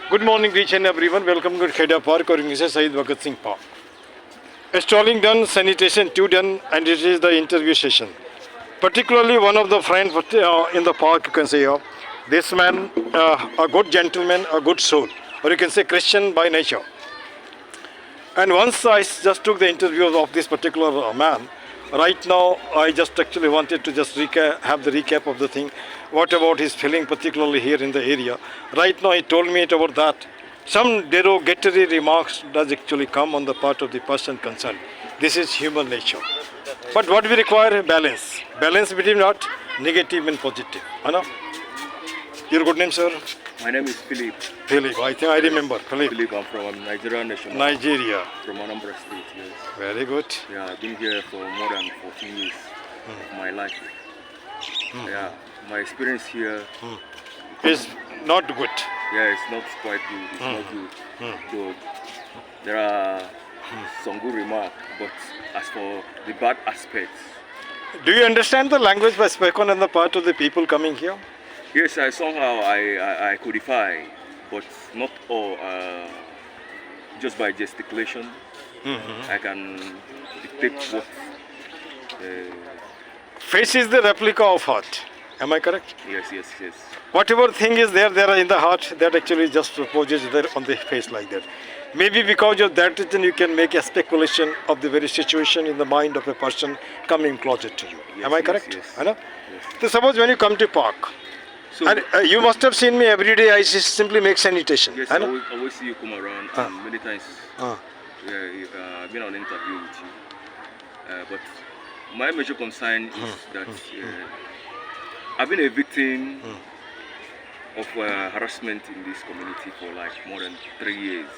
Good morning to each and everyone. Welcome to Kheda Park or English Shahid Bhagat Singh Park. Strolling done, sanitation 2 done, and it is the interview session. Particularly one of the friends in the park, you can say, this man, a good gentleman, a good soul, or you can say Christian by nature. And once I just took the interview of this particular man, right now I just actually wanted to just have the recap of the thing. What about his feeling, particularly here in the area? Right now he told me about that. Some derogatory remarks does actually come on the part of the person concerned. This is human nature. But what we require balance. Balance between what? Negative and positive. Anna? Your good name, sir? My name is Philip. Philip, I think I remember. Philip. Philip, I'm from Nigeria National. Nigeria. From Anambra State, yes. Very good. Yeah, I've been here for more than 14 years of my life. Yeah, my experience here, Is not good. yeah, it's not quite good. It's not good. So there are some good remarks, but as for the bad aspects, Do you understand the language by spoken on the part of the people coming here? yes, I somehow I codify, but not all. Just by gesticulation, I can dictate what. Face is the replica of heart. Am I correct? Yes, yes, yes. Whatever thing is there, in the heart, that actually just proposes there on the face like that. Maybe because of that reason you can make a speculation of the very situation in the mind of a person coming closer to you. Yes, Am I yes, correct? yes. I know? Yes. So suppose when you come to park, So, and you must have seen me every day, I simply make sanitation. yes, I I know? always see you come around, and many times Ah. I've been on an interview with you. But my major concern is that I've been a victim of harassment in this community for like more than 3 years.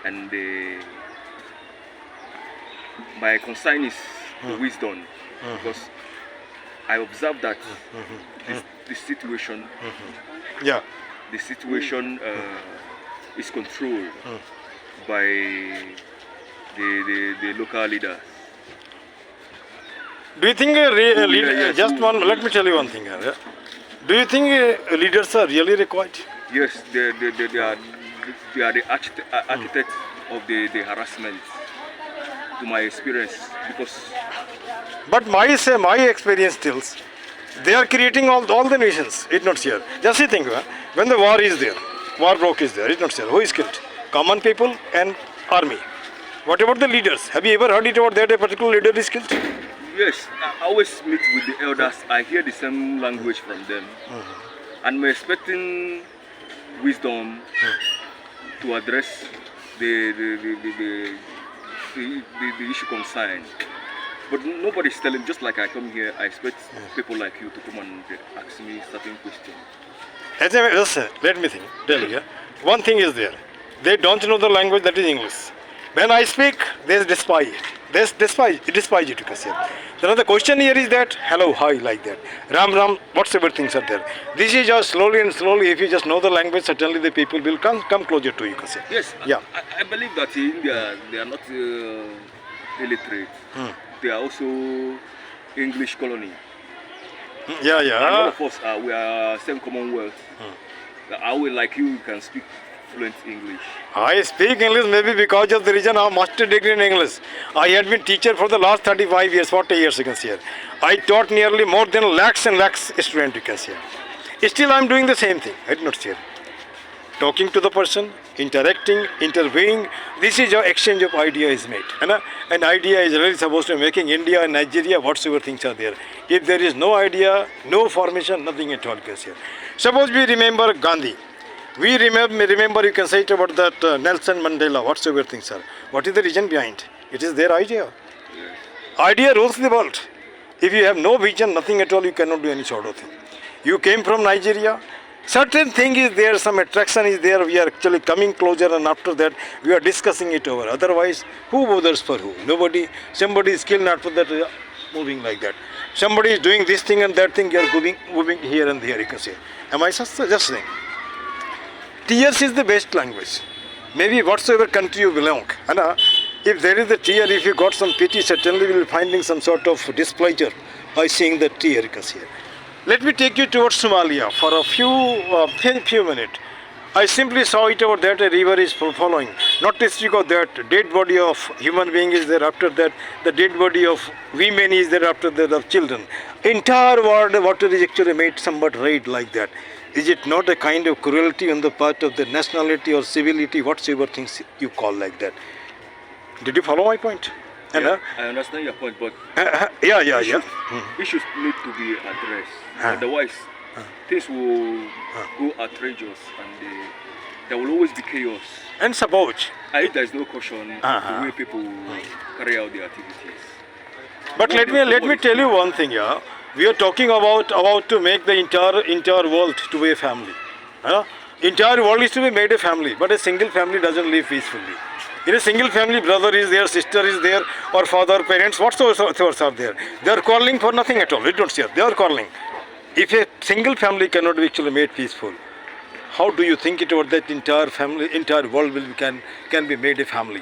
And my concern is the wisdom, because I observe that the situation Yeah. is controlled by the local leaders. Do you think just one? Let me tell you one thing. Yeah? Do you think leaders are really required? Yes, they are the architect of the harassment, to my experience, because But my experience tells they are creating all the nations. It's not here. Just you think, when the war is there, war broke is there. It's not here. Who is killed? Common people and army. What about the leaders? Have you ever heard it about that a particular leader is killed? yes, I always meet with the elders. I hear the same language from them, and I'm expecting wisdom to address the issue concerned. But nobody's telling. Just like I come here, I expect people like you to come and ask me certain questions. Listen, let me tell you. One thing is there. They don't know the language that is English. When I speak, they despise it. They despise it, you can say. Then the question here is that, hello, hi, like that. Ram, Ram, whatsoever things are there. This is just slowly and slowly, if you just know the language, certainly the people will come closer to you, you can say. Yes, Yeah. I believe that in India they are not illiterate. They are also English colony. Yeah, And all yeah. of us we are same Commonwealth. I will like you can speak fluent English. I speak English maybe because of the reason I have master degree in English. I had been teacher for the last 35 years, 40 years, you can see. I taught nearly more than lakhs and lakhs students, you can see. Still I am doing the same thing, I did not say. Talking to the person, interacting, interviewing, this is how exchange of idea is made. An idea is really supposed to be making India and Nigeria, whatsoever things are there. If there is no idea, no formation, nothing at all, you can say. Suppose we remember Gandhi. We remember, you can say it about that Nelson Mandela, whatsoever things are. What is the reason behind? It is their idea. Idea rules the world. If you have no vision, nothing at all, you cannot do any sort of thing. You came from Nigeria. Certain thing is there, some attraction is there. We are actually coming closer, and after that, we are discussing it over. Otherwise, who bothers for who? Nobody. Somebody is killed after that, moving like that. Somebody is doing this thing and that thing. You are moving here and there. You can say. Am I just saying? Tears is the best language. Maybe whatsoever country you belong. If there is a tear, if you got some pity, certainly you will finding some sort of displeasure by seeing the tear, you can see. Let me take you towards Somalia for a few minutes. I simply saw it over that a river is following. Not to speak of that, dead body of human being is there, after that the dead body of women is there, after that of children. Entire world water is actually made somewhat red like that. Is it not a kind of cruelty on the part of the nationality or civility, whatsoever things you call like that? Did you follow my point? Yeah, I understand your point, but Yeah. issues need to be addressed. Otherwise, things will go outrageous and there will always be chaos. And suppose, And if there is no caution the way people carry out their activities. but let me tell you one thing, yeah. We are talking about to make the entire world to be a family. Entire world is to be made a family, but a single family doesn't live peacefully. In a single family, brother is there, sister is there, or father, parents, whatsoever are there. They are quarreling for nothing at all. We don't see it. They are quarreling. If a single family cannot be actually made peaceful, how do you think it about that entire family, entire world can be made a family?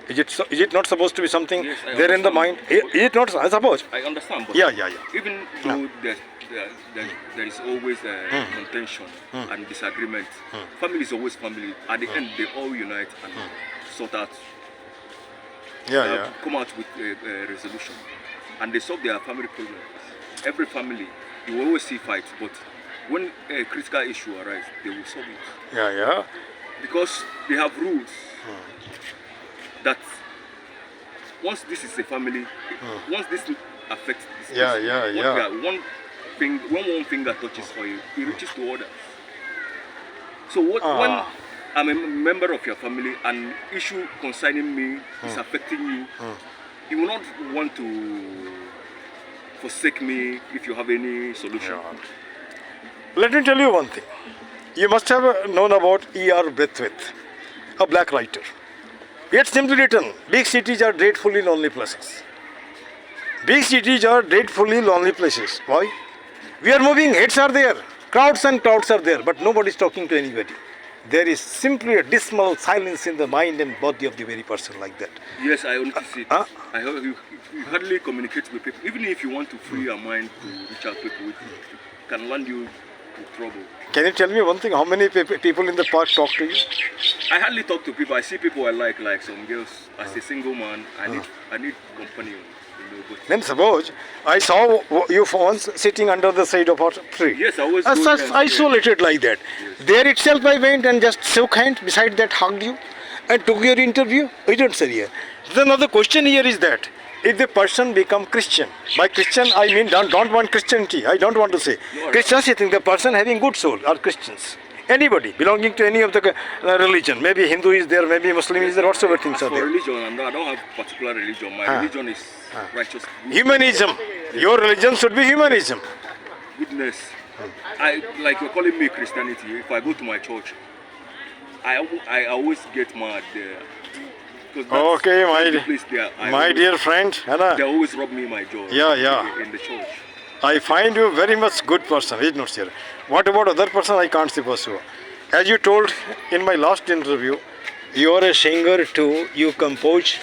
Is it not supposed to be something Yes, I there in the mind? understand. Is it not? I suppose. I understand, but Yeah. even though there is always contention and disagreement, family is always family. At the end, they all unite and sort out, Yeah. come out with a resolution, and they solve their family problems. Every family, you will always see fights, but when a critical issue arises, they will solve it Yeah. because they have rules that once this is a family, once this affects this Yeah, person, yeah. when one finger touches oil, it reaches to others. So when I'm a member of your family and issue concerning me is affecting you, you will not want to forsake me if you have any solution. Let me tell you one thing. You must have known about E.R. Braithwaite, a black writer. He had simply written, big cities are dreadfully lonely places. Big cities are dreadfully lonely places. Why? We are moving, heads are there, crowds and crowds are there, but nobody is talking to anybody. There is simply a dismal silence in the mind and body of the very person like that. Yes, I notice it. I heard you hardly communicate with people. Even if you want to free your mind to reach out to people, it can land you in trouble. Can you tell me one thing? How many people in the park talk to you? I hardly talk to people. I see people I like some girls. As a single man, I need company. But Then suppose I saw you once sitting under the shade of a tree. yes, I always As go such there and isolated like that. There itself I went and just shook hands, beside that hugged you and took your interview. We don't say here. Then another question here is that if the person become Christian, by Christian I mean don't want Christianity, I don't want to say. No, Christianity, the person having good soul are Christians. Anybody belonging to any of the religion, maybe Hindu is there, maybe Muslim is there, whatsoever things are For there. religion, I don't have particular religion. My religion is righteous Humanism. Your religion should be humanism. goodness. Like you're calling me Christianity. If I go to my church, I always get mad there. Because Okay, the place there. my dear friend, Anna, They always rob me my joy. Yeah. In the church. I find you very much good person, is not sir. What about other person? I can't suppose so. As you told in my last interview, you are a singer too. You compose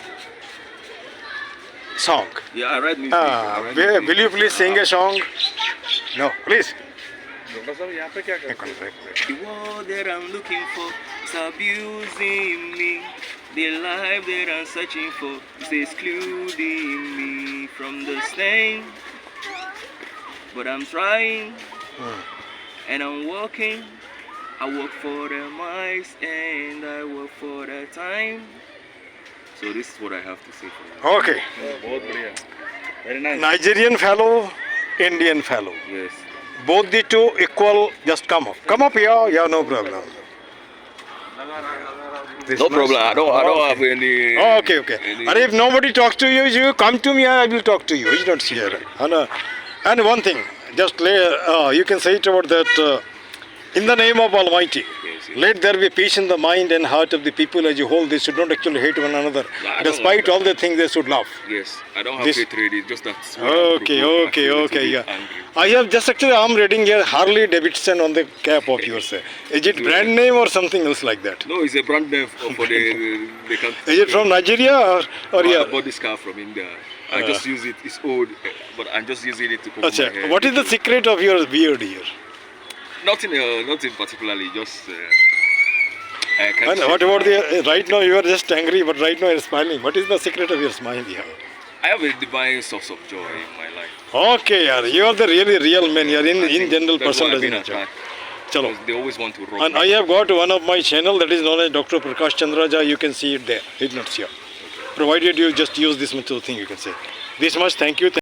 song. Yeah, I write music. I write music. Will you please sing a song? No, please. The world that I'm looking for is abusing me. The life that I'm searching for is excluding me from the stain. But I'm trying and I'm working. I work for the mice and I work for the time. So this is what I have to say for you. Okay. Very nice. Nigerian fellow, Indian fellow. Yes. Both the two equal. Just come up. Come up here. Yeah, no problem. This No must- problem. I don't have any. Okay. And if nobody talks to you, you come to me, I will talk to you. You don't see here. And one thing, just you can say it about that. In the name of Almighty, let there be peace in the mind and heart of the people as a whole. They should not actually hate one another. I don't Despite like all the things, they should love. Yes, I don't have This- hatred. It's just that. Okay, yeah. I have just actually, I'm reading here Harley Davidson on the cap of yours. Is it brand name or something else like that? No, it's a brand name for the country. Is it from Nigeria or I yeah? bought this car from India. I just use it. It's old, but I'm just using it to cover my hair. What is the secret of your beard here? Nothing particularly. Just I can't And say- what about the right now you are just angry, but right now you're smiling. What is the secret of your smile? Yeah. I have a divine source of joy in my life. Okay, yaar, you are the really real man. You are I in think general that's person why I've doesn't been enjoy. attacked. Chalo. Because they always want to rob And me. I have got one of my channel that is known as Dr. Prakash Chandraja. You can see it there. Hit notes here. Provided you just use this much of thing, you can say. This much. Thank you.